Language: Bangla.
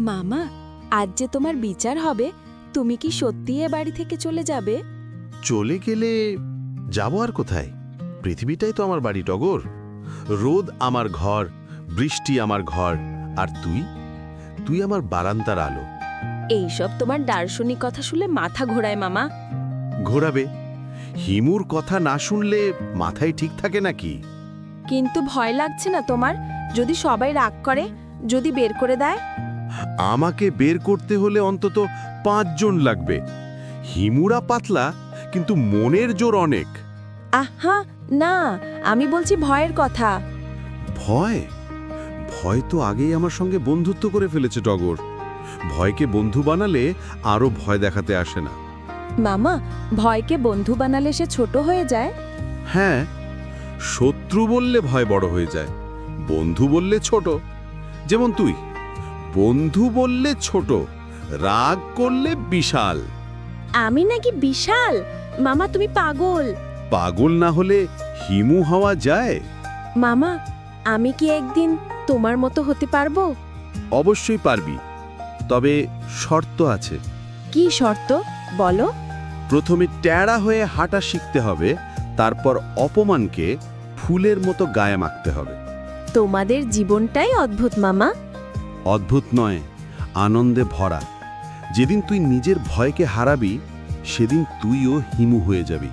মামা, আজ যে তোমার বিচার হবে, তুমি কি সত্যি এ বাড়ি থেকে চলে যাবে? চলে গেলে যাব আর কোথায়? পৃথিবীটাই তো আমার বাড়ি, টগর। রোদ আমার ঘর, বৃষ্টি আমার ঘর, আর তুই আমার বারান্দার আলো। এইসব তোমার দার্শনিক কথা শুনলে মাথা ঘোরায় মামা। ঘোরাবে? হিমুর কথা না শুনলে মাথায় ঠিক থাকে নাকি? কিন্তু ভয় লাগছে না তোমার? যদি সবাই রাগ করে, যদি বের করে দেয়? আমাকে বের করতে হলে অন্তত 5 জন লাগবে। হিমুরা পাতলা, কিন্তু মনের জোর অনেক। আহা না, আমি বলছি ভয়ের কথা। ভয়? ভয় তো আগেই আমার সঙ্গে বন্ধুত্ব করে ফেলেছে টগর। ভয়কে বন্ধু বানালে আরো ভয় দেখাতে আসে না। মামা, ভয়কে বন্ধু বানালে সে ছোট হয়ে যায়? হ্যাঁ, শত্রু বললে ভয় বড় হয়ে যায়, বন্ধু বললে ছোট। যেমন তুই, বন্ধু বললে ছোট, রাগ করলে বিশাল। আমি নাকি বিশাল? মামা তুমি পাগল। পাগল না হলে হিমু হওয়া যায়? মামা, আমি কি একদিন তোমার মতো হতে পারবো? অবশ্যই পারবি, তবে শর্ত আছে। কি শর্ত বলো? প্রথমে ট্যাড়া হয়ে হাঁটা শিখতে হবে, তারপর অপমানকে ফুলের মতো গায়ে মাখতে হবে। তোমাদের জীবনটাই অদ্ভুত মামা। অদ্ভুত নয়, আনন্দে ভরা। যেদিন তুই নিজের ভয়কে হারাবি, সেদিন তুইও হিমু হয়ে যাবি।